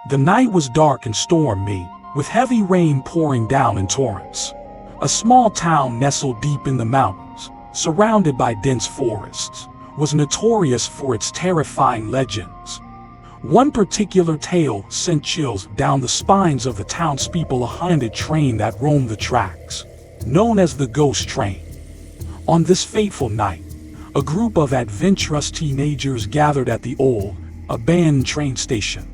The night was dark and stormy, with heavy rain pouring down in torrents. A small town nestled deep in the mountains, surrounded by dense forests, was notorious for its terrifying legends. One particular tale sent chills down the spines of the townspeople: a haunted train that roamed the tracks, known as the Ghost Train. On this fateful night, a group of adventurous teenagers gathered at the old, abandoned train station.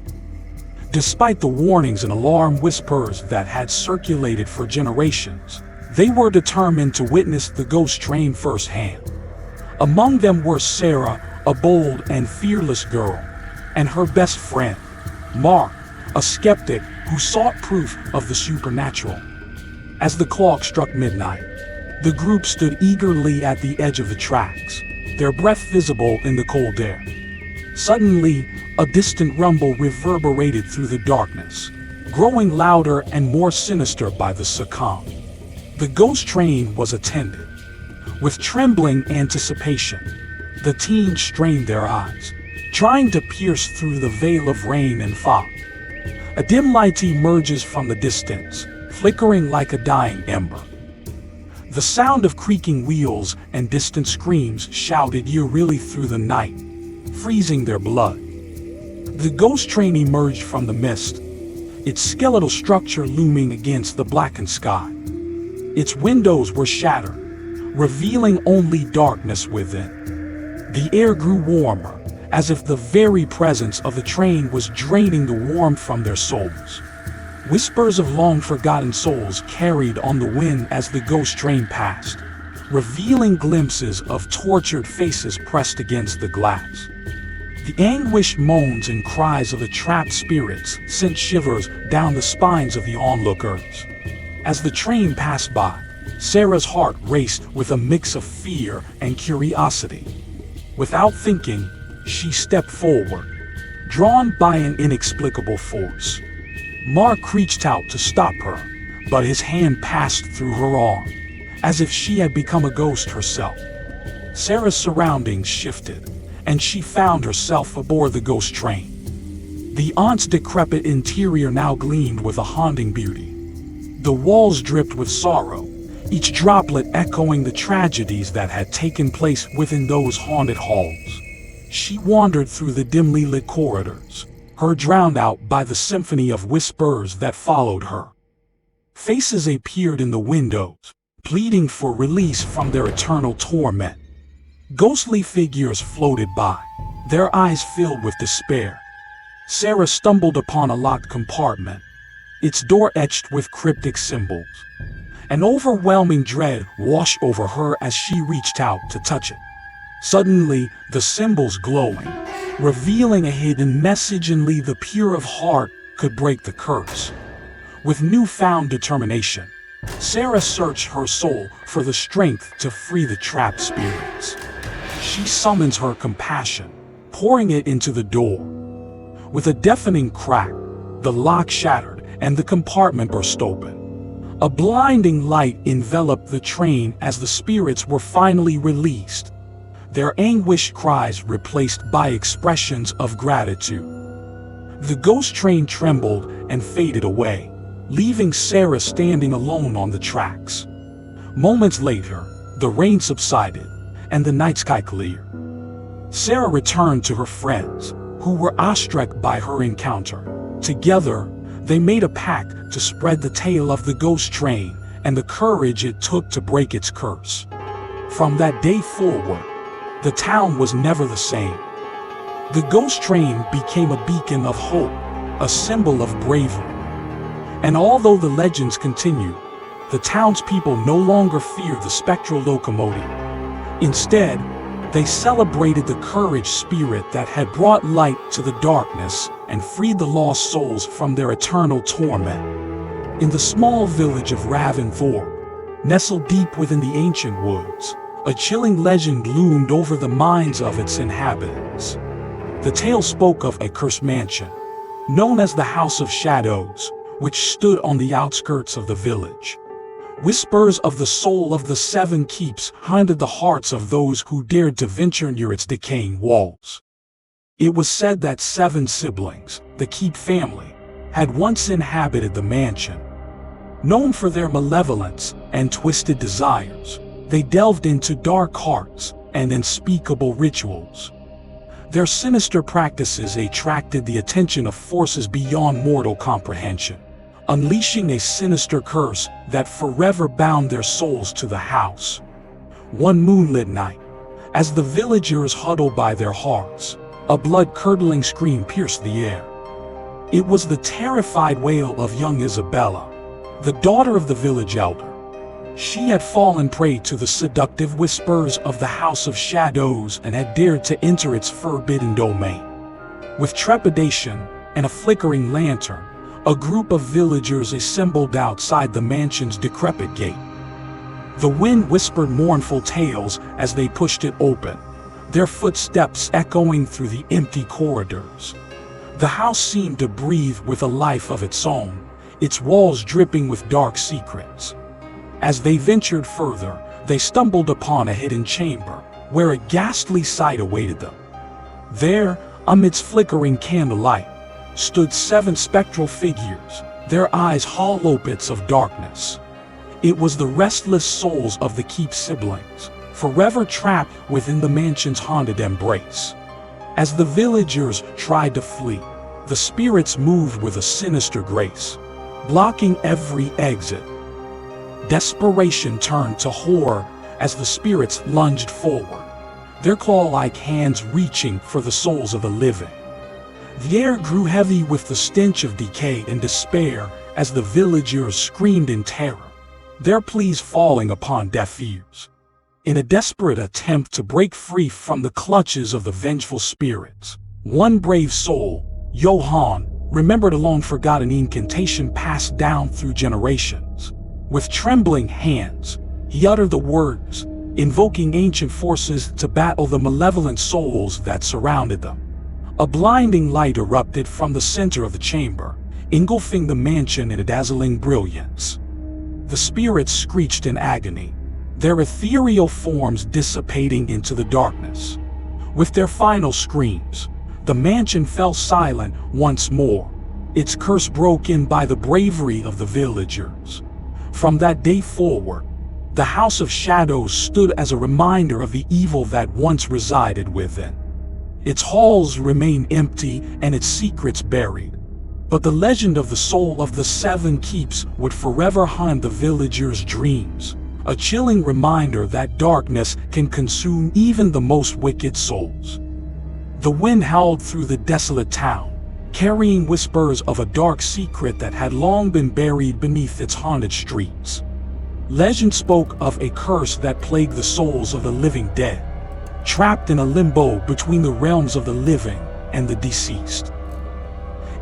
Despite the warnings and alarm whispers that had circulated for generations, they were determined to witness the ghost train firsthand. Among them were Sarah, a bold and fearless girl, and her best friend, Mark, a skeptic who sought proof of the supernatural. As the clock struck midnight, the group stood eagerly at the edge of the tracks, their breath visible in the cold air. Suddenly, a distant rumble reverberated through the darkness, growing louder and more sinister by the second. The ghost train was attended. With trembling anticipation, the teens strained their eyes, trying to pierce through the veil of rain and fog. A dim light emerges from the distance, flickering like a dying ember. The sound of creaking wheels and distant screams shouted eerily through the night, freezing their blood. The ghost train emerged from the mist, its skeletal structure looming against the blackened sky. Its windows were shattered, revealing only darkness within. The air grew warmer, as if the very presence of the train was draining the warmth from their souls. Whispers of long-forgotten souls carried on the wind as the ghost train passed, revealing glimpses of tortured faces pressed against the glass. The anguished moans and cries of the trapped spirits sent shivers down the spines of the onlookers. As the train passed by, Sarah's heart raced with a mix of fear and curiosity. Without thinking, she stepped forward, drawn by an inexplicable force. Mark reached out to stop her, but his hand passed through her arm, as if she had become a ghost herself. Sarah's surroundings shifted, and she found herself aboard the ghost train. The aunt's decrepit interior now gleamed with a haunting beauty. The walls dripped with sorrow, each droplet echoing the tragedies that had taken place within those haunted halls. She wandered through the dimly lit corridors, her drowned out by the symphony of whispers that followed her. Faces appeared in the windows, pleading for release from their eternal torment. Ghostly figures floated by, their eyes filled with despair. Sarah stumbled upon a locked compartment, its door etched with cryptic symbols. An overwhelming dread washed over her as she reached out to touch it. Suddenly, the symbols glowing, revealing a hidden message. Only the pure of heart could break the curse. With newfound determination, Sarah searched her soul for the strength to free the trapped spirits. She summons her compassion, pouring it into the door. With a deafening crack, the lock shattered and the compartment burst open. A blinding light enveloped the train as the spirits were finally released, their anguished cries replaced by expressions of gratitude. The ghost train trembled and faded away, leaving Sarah standing alone on the tracks. Moments later, the rain subsided and the night sky cleared. Sarah returned to her friends, who were awestruck by her encounter. Together, they made a pact to spread the tale of the ghost train and the courage it took to break its curse. From that day forward, the town was never the same. The ghost train became a beacon of hope, a symbol of bravery. And although the legends continued, the townspeople no longer feared the spectral locomotive. Instead, they celebrated the courage spirit that had brought light to the darkness and freed the lost souls from their eternal torment. In the small village of Ravensthorpe, nestled deep within the ancient woods, a chilling legend loomed over the minds of its inhabitants. The tale spoke of a cursed mansion, known as the House of Shadows, which stood on the outskirts of the village. Whispers of the soul of the seven keeps haunted the hearts of those who dared to venture near its decaying walls. It was said that 7 siblings, the Keep family, had once inhabited the mansion. Known for their malevolence and twisted desires, they delved into dark arts and unspeakable rituals. Their sinister practices attracted the attention of forces beyond mortal comprehension, unleashing a sinister curse that forever bound their souls to the house. One moonlit night, as the villagers huddled by their hearths, a blood-curdling scream pierced the air. It was the terrified wail of young Isabella, the daughter of the village elder. She had fallen prey to the seductive whispers of the House of Shadows and had dared to enter its forbidden domain. With trepidation and a flickering lantern, a group of villagers assembled outside the mansion's decrepit gate. The wind whispered mournful tales as they pushed it open, their footsteps echoing through the empty corridors. The house seemed to breathe with a life of its own, its walls dripping with dark secrets. As they ventured further, they stumbled upon a hidden chamber, where a ghastly sight awaited them. There, amidst flickering candlelight, stood 7 spectral figures, their eyes hollow pits of darkness. It was the restless souls of the Keep siblings, forever trapped within the mansion's haunted embrace. As the villagers tried to flee, the spirits moved with a sinister grace, blocking every exit. Desperation turned to horror as the spirits lunged forward, their claw-like hands reaching for the souls of the living. The air grew heavy with the stench of decay and despair as the villagers screamed in terror, their pleas falling upon deaf ears. In a desperate attempt to break free from the clutches of the vengeful spirits, one brave soul, Johann, remembered a long-forgotten incantation passed down through generations. With trembling hands, he uttered the words, invoking ancient forces to battle the malevolent souls that surrounded them. A blinding light erupted from the center of the chamber, engulfing the mansion in a dazzling brilliance. The spirits screeched in agony, their ethereal forms dissipating into the darkness. With their final screams, the mansion fell silent once more, its curse broken by the bravery of the villagers. From that day forward, the House of Shadows stood as a reminder of the evil that once resided within. Its halls remain empty and its secrets buried, but the legend of the soul of the 7 keeps would forever haunt the villagers' dreams, a chilling reminder that darkness can consume even the most wicked souls. The wind howled through the desolate town, carrying whispers of a dark secret that had long been buried beneath its haunted streets. Legend spoke of a curse that plagued the souls of the living dead, trapped in a limbo between the realms of the living and the deceased.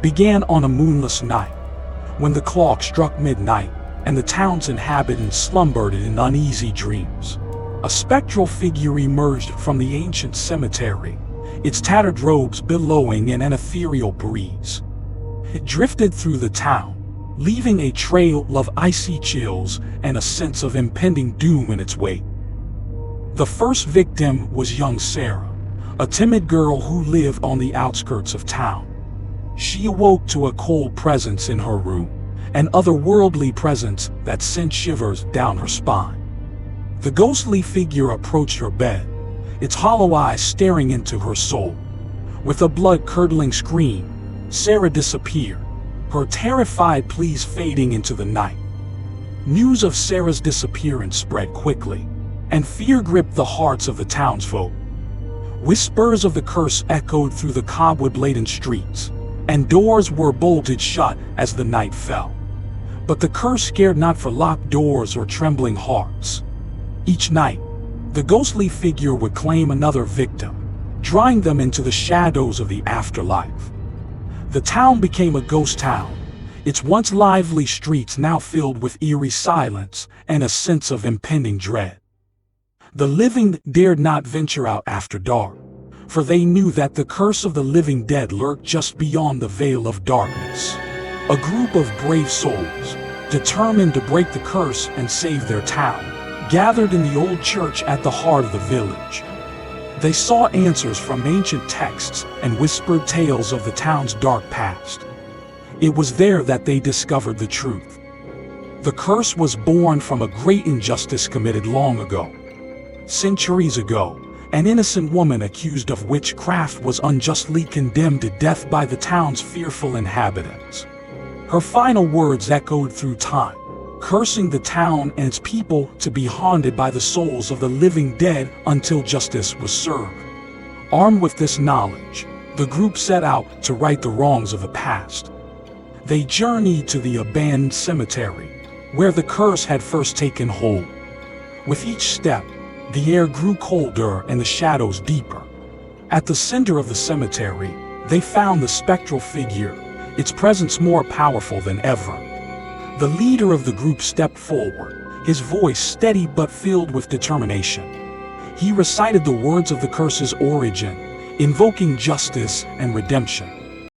Began on a moonless night, when the clock struck midnight and the town's inhabitants slumbered in uneasy dreams. A spectral figure emerged from the ancient cemetery, its tattered robes billowing in an ethereal breeze. It drifted through the town, leaving a trail of icy chills and a sense of impending doom in its wake. The first victim was young Sarah, a timid girl who lived on the outskirts of town. She awoke to a cold presence in her room, an otherworldly presence that sent shivers down her spine. The ghostly figure approached her bed, its hollow eyes staring into her soul. With a blood-curdling scream, Sarah disappeared, her terrified pleas fading into the night. News of Sarah's disappearance spread quickly, and fear gripped the hearts of the townsfolk. Whispers of the curse echoed through the cobweb-laden streets, and doors were bolted shut as the night fell. But the curse cared not for locked doors or trembling hearts. Each night, the ghostly figure would claim another victim, drawing them into the shadows of the afterlife. The town became a ghost town, its once lively streets now filled with eerie silence and a sense of impending dread. The living dared not venture out after dark, for they knew that the curse of the living dead lurked just beyond the veil of darkness. A group of brave souls, determined to break the curse and save their town, gathered in the old church at the heart of the village. They sought answers from ancient texts and whispered tales of the town's dark past. It was there that they discovered the truth. The curse was born from a great injustice committed long ago. Centuries ago, an innocent woman accused of witchcraft was unjustly condemned to death by the town's fearful inhabitants. Her final words echoed through time, cursing the town and its people to be haunted by the souls of the living dead until justice was served. Armed with this knowledge, the group set out to right the wrongs of the past. They journeyed to the abandoned cemetery, where the curse had first taken hold. With each step, the air grew colder and the shadows deeper. At the center of the cemetery, they found the spectral figure, its presence more powerful than ever. The leader of the group stepped forward, his voice steady but filled with determination. He recited the words of the curse's origin, invoking justice and redemption.